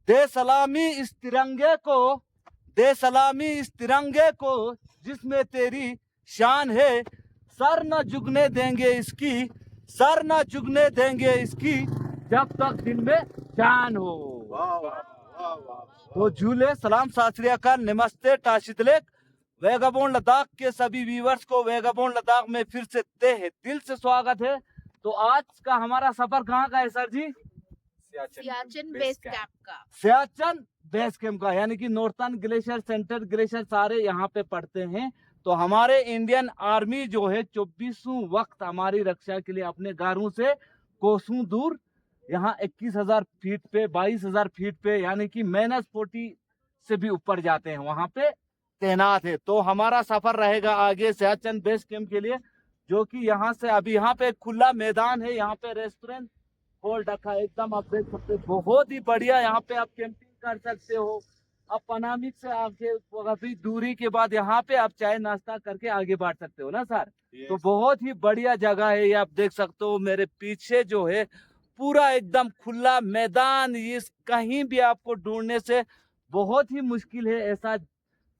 दे सलामी इस तिरंगे को, दे सलामी इस तिरंगे को जिसमें तेरी शान है। सर न झुकने देंगे इसकी, सर न झुकने देंगे इसकी, जब तक दिल में जान हो। तो झूले सलाम सत श्री अकाल, नमस्ते टाशितलेक। वेगाबोन लद्दाख के सभी व्यूवर्स को वेगाबोन लद्दाख में फिर से दिल से स्वागत है। तो आज का हमारा सफर कहाँ का है सर जी? सियाचिन बेस कैंप का। सियाचिन बेस कैंप का, यानी कि नॉर्थर्न ग्लेशियर, सेंट्रल ग्लेशियर सारे यहाँ पे पड़ते हैं। तो हमारे इंडियन आर्मी जो है 24वां वक्त हमारी रक्षा के लिए अपने घरों से कोसों दूर यहाँ 21,000 फीट पे, 22,000 फीट पे, यानी कि -40 से भी ऊपर जाते हैं, वहां पे तैनात है। तो हमारा सफर रहेगा आगे सियाचिन बेस कैंप के लिए, जो कि यहाँ से अभी यहाँ पे खुला मैदान है, यहाँ पे रेस्टोरेंट खोल रखा है एकदम, आप देख सकते हो बहुत ही बढ़िया। यहाँ पे आप कैंपिंग कर सकते हो। अब पनामिक से आगे काफी दूरी के बाद यहाँ पे आप चाय नाश्ता करके आगे बढ़ सकते हो ना सर। तो बहुत ही बढ़िया जगह है ये, आप देख सकते हो मेरे पीछे जो है पूरा एकदम खुला मैदान। इस कहीं भी आपको ढूंढने से बहुत ही मुश्किल है ऐसा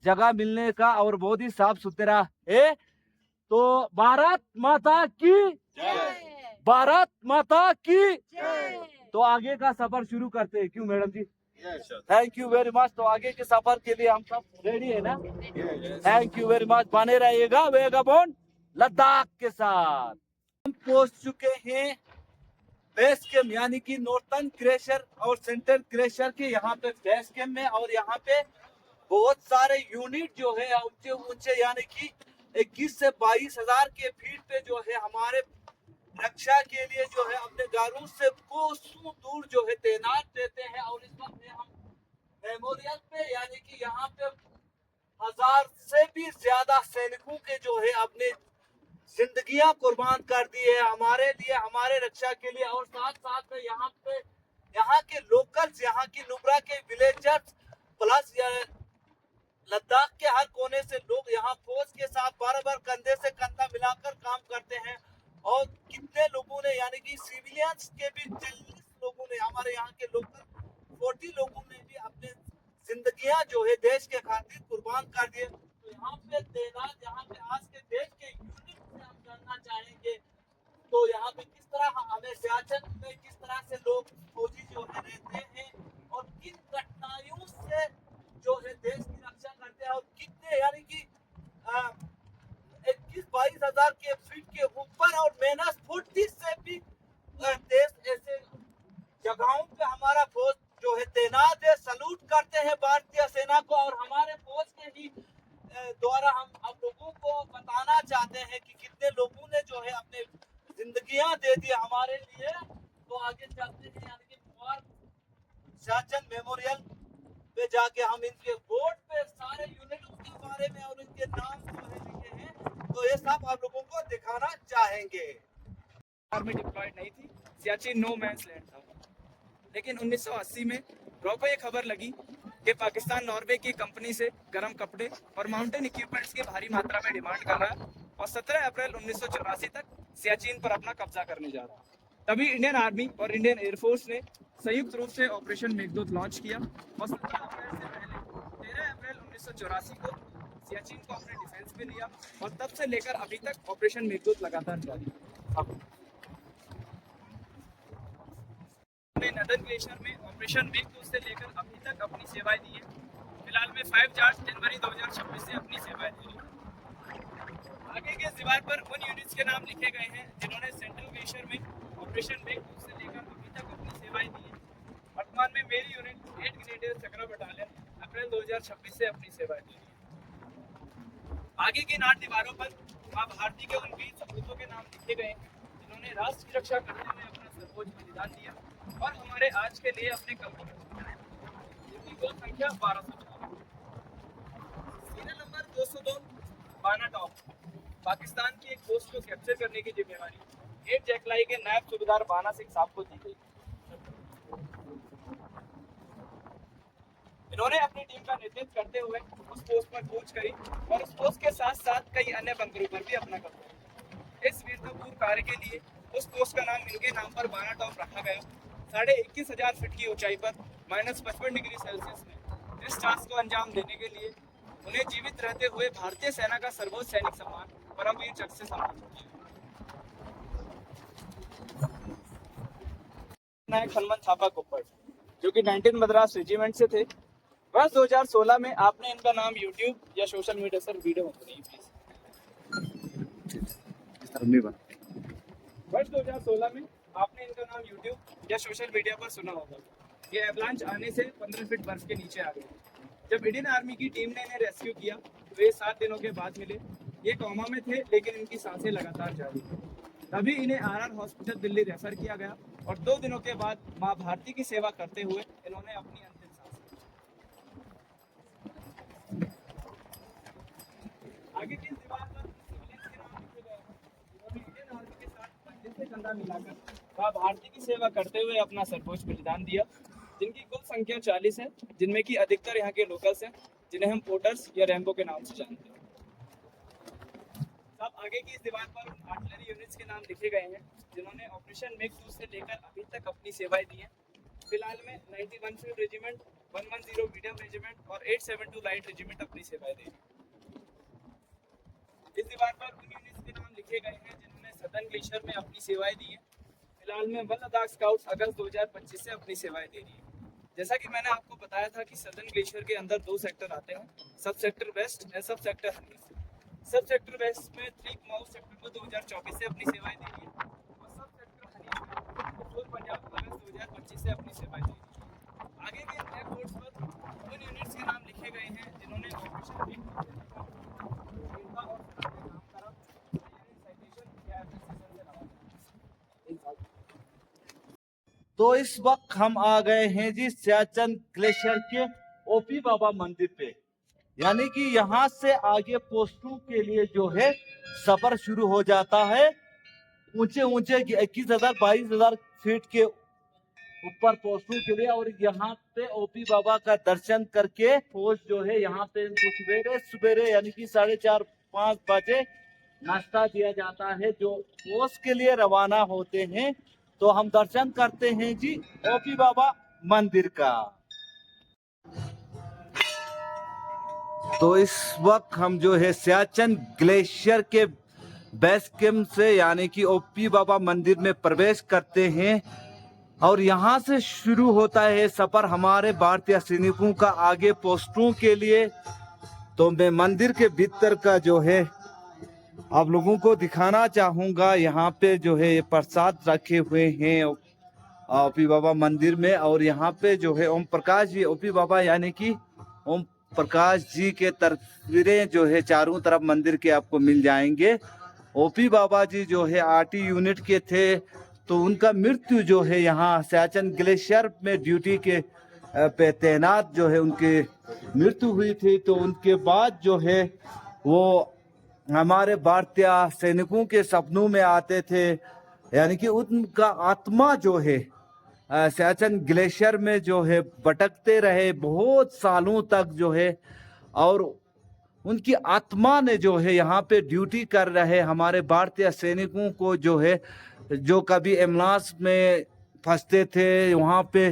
जगह मिलने का, और बहुत ही साफ सुथरा है। तो भारत माता की जय। भारत माता की। जय। तो आगे का सफर शुरू करते हैं, क्यों madam ji? Thank you very much. तो आगे के सफर के लिए हम सब रेडी है ना? थैंक यू वेरी मच, बने रहिएगा वेगाबोन लद्दाख के साथ। हम पहुंच चुके हैं बेस कैंप, यानी कि नॉर्थर्न ग्लेशियर और सेंट्रल ग्लेशियर के यहाँ पे बेस कैंप में। और यहाँ पे बहुत सारे यूनिट जो है ऊंचे ऊंचे, यानी कि 21 से 22,000 के फीट पे जो है हमारे रक्षा के लिए जो है अपने घरों से कोसों दूर जो है तैनात रहते हैं। और इस वक्त में हम मेमोरियल पे, यानी कि यहाँ पे 1000 से भी ज्यादा सैनिकों के जो है अपने जिंदगियां कुर्बान कर दी है हमारे लिए, हमारे रक्षा के लिए। और साथ साथ में यहाँ पे यहाँ के लोकल्स, यहाँ की नुब्रा के विलेजर्स प्लस लद्दाख के हर कोने से लोग यहाँ फौज के साथ बराबर कंधे से कंधा मिलाकर काम करते हैं। और कितने लोगों ने, यानी कि सिविलियंस के भी 40 लोगों ने, हमारे यहाँ के लोकल 40 लोगों ने भी अपने जिंदगियां जो है देश के खातिर कुर्बान कर दिए। तो यहाँ पे तैनात, यहाँ पे आज के देश के यूनिट से हम जानना चाहेंगे, तो यहाँ पे किस तरह हमें सियाचिन में किस तरह से लोग फौजी जो है रहते हैं, और किन कठिनाइयों से जो है देश की रक्षा करते हैं, और कितने, यानी कि 21-22,000 के फीट के ऊपर और -40 से भी देश ऐसे जगहों पे हमारा फौज जो है तैनात है। सलूट करते हैं भारतीय सेना को। और हमारे फौज के ही द्वारा हम आप लोगों को बताना चाहते हैं कि कितने लोगों ने जो है अपने जिंदगियां दे दी हमारे लिए। तो आगे चलते हैं, यानी कि सियाचिन मेमोरियल पे जाके हम इनके बोर्ड पे सारे यूनिटों के बारे में और इनके नाम जो है लिखे हैं, तो ये सब आप लोगों को दिखाना चाहेंगे। आर्मी डिप्लॉयड नहीं थी, सियाचिन नो मैंस लैंड था। लेकिन 1980 में रॉ को ये खबर लगी कि पाकिस्तान नॉर्वे की कंपनी से गर्म कपड़े और माउंटेन इक्विपमेंट्स की भारी मात्रा में डिमांड कर रहा है, और 17 अप्रैल 1984 तक सियाचिन पर अपना कब्जा करने जा रहा है। तभी इंडियन आर्मी और इंडियन एयरफोर्स ने संयुक्त रूप से ऑपरेशन मेघदूत लॉन्च किया, और 17 अप्रैल से पहले 13 अप्रैल 1984 को सियाचिन को अपने डिफेंस में लिया, और तब से लेकर अभी तक ऑपरेशन मेघदूत लगातार जारी है। नदन ग्लेशियर में ऑपरेशन मेघदूत से लेकर अभी तक अपनी सेवाएं दी है। फिलहाल में 5 जनवरी 2026 से अपनी सेवाएं दी है। आगे के दीवार पर उन यूनिट्स के नाम लिखे गए हैं जिन्होंने सेंट्रल ग्लेशियर में ऑपरेशन मेघदूत से लेकर अभी तक अपनी सेवाएं दी है। वर्तमान में मेरी यूनिट 8 ग्रेनेडियर चक्रा बटालियन अप्रैल 2026 से अपनी सेवाएं दी है। आगे की 8 दीवारों पर मां भारती के उन वीर सपूतों के नाम लिखे गए हैं जिन्होंने राष्ट्र की रक्षा करने में अपना सर्वोच्च बलिदान दिया और हमारे आज के लिए अपने कल जिनकी कुल संख्या 1204। सीरियल नंबर 202 बाना टॉप। पाकिस्तान की एक पोस्ट को कैप्चर करने की जिम्मेवारी 8 जैकलाई के नायब सूबेदार बाना सिंह साहब को दी गई। इन्होंने अपनी टीम का नेतृत्व करते हुए उस पोस्ट पर कूच करी और उस पोस्ट के साथ साथ कई अन्य बंकरों पर भी अपना कब्जा किया। इस वीरतापूर्ण कार्य के लिए उस पोस्ट का नाम इनके नाम पर बाना टॉप रखा गया। 21,500 फीट की ऊंचाई पर -55 डिग्री सेल्सियस में इस टास्क को अंजाम देने के लिए उन्हें जीवित रहते हुए भारतीय सेना का सर्वोच्च सैनिक सम्मान परमवीर चक्र से सम्मानित किया। नायक हनुमान थापा कोप्पड़, जो कि 19 मद्रास रेजिमेंट से थे। वर्ष 2016 में आपने इनका नाम यूट्यूब या सोशल मीडिया सर वीडियो वर्ष 2016 में आपने इनका नाम यूट्यूब या सोशल मीडिया पर सुना होगा। ये एवलांच आने से 15 फीट बर्फ के नीचे आ गए। जब इंडियन आर्मी की टीम ने इन्हें रेस्क्यू किया तो ये 7 दिनों के बाद मिले। ये कोमा में थे लेकिन इनकी सांसें लगातार जारी थी। तभी इन्हें आरआर हॉस्पिटल दिल्ली रेफर किया गया और 2 दिनों के बाद माँ भारती की सेवा करते हुए इन्होंने अपनी अंतिम सांस ली। आगे की दीवार पर सिविलियंस के नाम लिखे गए हैं। इन्होंने इंडियन आर्मी के साथ कंधे से कंधा मिलाकर माँ भारती की सेवा करते हुए अपना सर्वोच्च बलिदान दिया, जिनकी कुल संख्या 40 है, जिनमें की अधिकतर यहाँ के लोकल्स हैं, जिन्हें हम पोर्टर्स या रैम्बो के नाम से जानते हैं। अब आगे की इस दीवार पर आर्टिलरी यूनिट्स के नाम लिखे गए हैं, जिन्होंने ऑपरेशन मेक 2 से लेकर अभी तक अपनी सेवाएं दी हैं। फिलहाल में 91 फील्ड रेजिमेंट, 110 मीडियम रेजिमेंट और 872 लाइट रेजिमेंट अपनी सेवाएं दे रही हैं। इस दीवार पर उन यूनिट्स के नाम लिखे गए हैं जिन्होंने सदर्न ग्लेशियर में अपनी सेवाएं दी हैं। फिलहाल में वन लद्दाख स्काउट्स अगस्त 2025 से अपनी सेवाएं दे रही है। जैसा कि मैंने आपको बताया था कि सदर्न ग्लेशियर के अंदर 2 सेक्टर आते हैं, सब सेक्टर वेस्ट और सब सेक्टर हनीफ। सब सेक्टर वेस्ट में 3 माउथ सितंबर 2024 से अपनी सेवाएं दे रही है और सब सेक्टर हनीफ में पूर्व पंजाब अगस्त 2025 से अपनी सेवाएं दे रही है। आगे के ब्लैक बोर्ड्स पर उन यूनिट्स के नाम लिखे गए हैं जिन्होंने ऑपरेशन मेक 2 से लेकर इनका और काम करा, साइटेशन या एप्रिसिएशन से लगा। तो इस वक्त हम आ गए हैं जी सियाचिन ग्लेशियर के ओपी बाबा मंदिर पे, यानी कि यहाँ से आगे पोस्टों के लिए जो है सफर शुरू हो जाता है। ऊंचे ऊंचे 21,000 22,000 फीट के ऊपर पोस्टों के लिए, और यहाँ पे ओपी बाबा का दर्शन करके पोस्ट जो है यहाँ पे इनको सवेरे सवेरे यानी कि 4:30-5 बजे नाश्ता दिया जाता है, जो पोस्ट के लिए रवाना होते हैं। तो हम दर्शन करते हैं जी ओपी बाबा मंदिर का। तो इस वक्त हम जो है सियाचिन ग्लेशियर के बेस कैंप से यानी कि ओपी बाबा मंदिर में प्रवेश करते हैं और यहाँ से शुरू होता है सफर हमारे भारतीय सैनिकों का आगे पोस्टों के लिए। तो मैं मंदिर के भीतर का जो है आप लोगों को दिखाना चाहूँगा। यहाँ पे जो है प्रसाद रखे हुए हैं ओपी बाबा मंदिर में, और यहाँ पे जो है ओम प्रकाश जी ओपी बाबा यानी कि ओम प्रकाश जी के तस्वीरें जो है चारों तरफ मंदिर के आपको मिल जाएंगे। ओपी बाबा जी जो है आरटी यूनिट के थे, तो उनका मृत्यु जो है यहाँ सियाचिन ग्लेशियर में ड्यूटी के पे तैनात जो है उनकी मृत्यु हुई थी। तो उनके बाद जो है वो हमारे भारतीय सैनिकों के सपनों में आते थे, यानी कि उनका आत्मा जो है सियाचिन ग्लेशियर में जो है भटकते रहे बहुत सालों तक जो है, और उनकी आत्मा ने जो है यहाँ पे ड्यूटी कर रहे हमारे भारतीय सैनिकों को जो है, जो कभी एम्बुलेंस में फंसते थे, वहाँ पे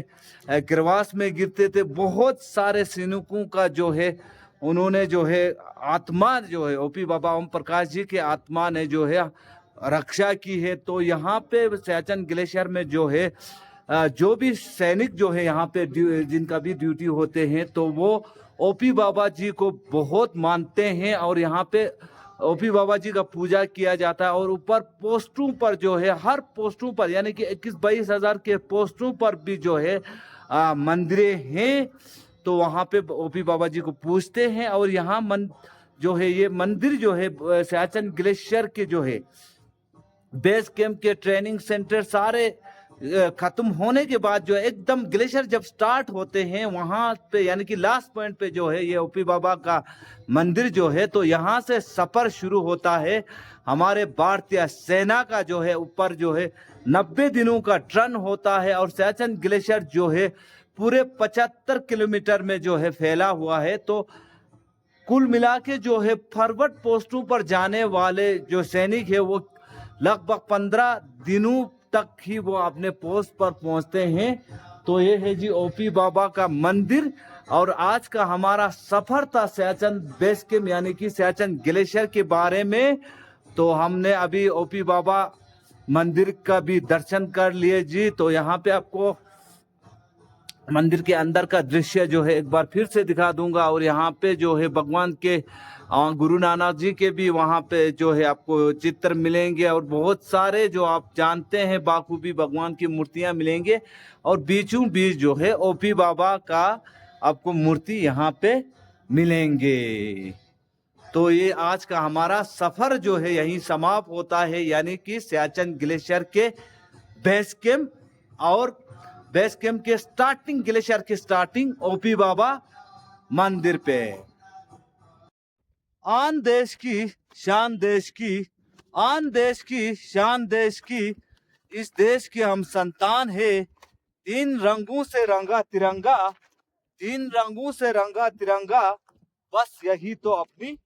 गिरवास में गिरते थे, बहुत सारे सैनिकों का जो है उन्होंने जो है आत्मा जो है ओपी बाबा ओम प्रकाश जी के आत्मा ने जो है रक्षा की है। तो यहाँ पे सियाचिन ग्लेशियर में जो है जो भी सैनिक जो है यहाँ पे जिनका भी ड्यूटी होते हैं, तो वो ओपी बाबा जी को बहुत मानते हैं और यहाँ पे ओपी बाबा जी का पूजा किया जाता है। और ऊपर पोस्टों पर जो है हर पोस्टों पर यानी कि 21-22 हजार के पोस्टों पर भी जो है मंदिरें हैं, तो वहाँ पे ओपी बाबा जी को पूजते हैं। और यहाँ जो है ये मंदिर जो है सियाचिन ग्लेशियर के जो है बेस कैंप के ट्रेनिंग सेंटर सारे खत्म होने के बाद जो है एकदम ग्लेशियर जब स्टार्ट होते हैं वहां पे यानी कि लास्ट पॉइंट पे जो है ये ओपी बाबा का मंदिर जो है, तो यहाँ से सफर शुरू होता है हमारे भारतीय सेना का जो है ऊपर जो है 90 दिनों का ट्रन होता है। और सियाचिन ग्लेशियर जो है पूरे 75 किलोमीटर में जो है फैला हुआ है। तो कुल मिला के जो है फॉरवर्ड पोस्टों पर जाने वाले जो सैनिक है वो लगभग 15 दिनों तक ही वो अपने पोस्ट पर पहुंचते हैं। तो ये है जी ओपी बाबा का मंदिर। और आज का हमारा सफर था सियाचिन बेस कैंप यानी कि सियाचिन ग्लेशियर के बारे में। तो हमने अभी ओपी बाबा मंदिर का भी दर्शन कर लिए जी। तो यहाँ पे आपको मंदिर के अंदर का दृश्य जो है एक बार फिर से दिखा दूंगा। और यहाँ पे जो है भगवान के गुरु नानक जी के भी वहाँ पे जो है आपको चित्र मिलेंगे। और बहुत सारे जो आप जानते हैं बाखूबी भगवान की मूर्तियां मिलेंगे। और बीचों बीच जो है ओपी बाबा का आपको मूर्ति यहाँ पे मिलेंगे। तो ये आज का हमारा सफर जो है यहीं समाप्त होता है, यानी कि सियाचिन ग्लेशियर के बेस कैंप। और बेस कैंप के स्टार्टिंग, ग्लेशियर की स्टार्टिंग ओपी बाबा मंदिर पे। आन देश की शान देश की, आन देश की शान देश की, इस देश के हम संतान है। तीन रंगों से रंगा तिरंगा, तीन रंगों से रंगा तिरंगा, बस यही तो अपनी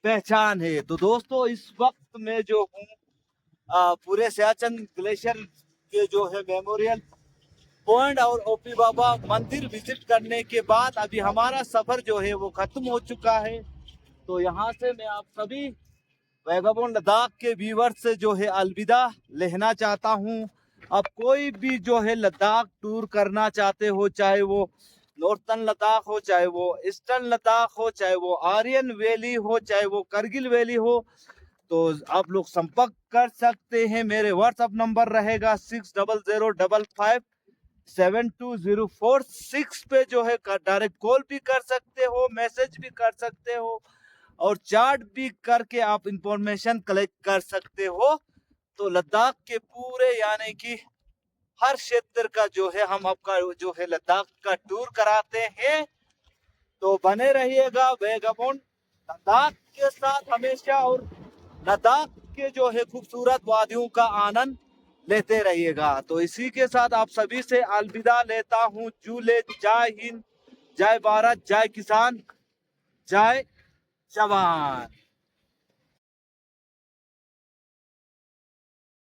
पहचान है। तो दोस्तों इस वक्त मैं जो हूँ पूरे सियाचिन ग्लेशियर के जो है मेमोरियल पॉइंट और ओपी बाबा मंदिर विजिट करने के बाद अभी हमारा सफर जो है वो खत्म हो चुका है। तो यहाँ से मैं आप सभी वैगाबॉन्ड लद्दाख के व्यूअर से जो है अलविदा लेना चाहता हूँ। अब कोई भी जो है लद्दाख टूर करना चाहते हो, चाहे वो नॉर्थर्न लद्दाख हो, चाहे वो ईस्टर्न लद्दाख हो, चाहे वो आर्यन वैली हो, चाहे वो करगिल वैली हो, तो आप लोग संपर्क कर सकते हैं। मेरे व्हाट्सएप नंबर रहेगा 6005720446 पे जो है डायरेक्ट कॉल भी कर सकते हो, मैसेज भी कर सकते हो और चार्ट भी करके आप इंफॉर्मेशन कलेक्ट कर सकते हो। तो लद्दाख के पूरे यानी कि हर क्षेत्र का जो है हम आपका जो है लद्दाख का टूर कराते हैं। तो बने रहिएगा वैगाबॉन्ड लद्दाख के साथ हमेशा और लद्दाख के जो है खूबसूरत वादियों का आनंद लेते रहिएगा। तो इसी के साथ आप सभी से अलविदा लेता हूँ। जूले, जय हिंद, जय भारत, जय किसान, जय जवान।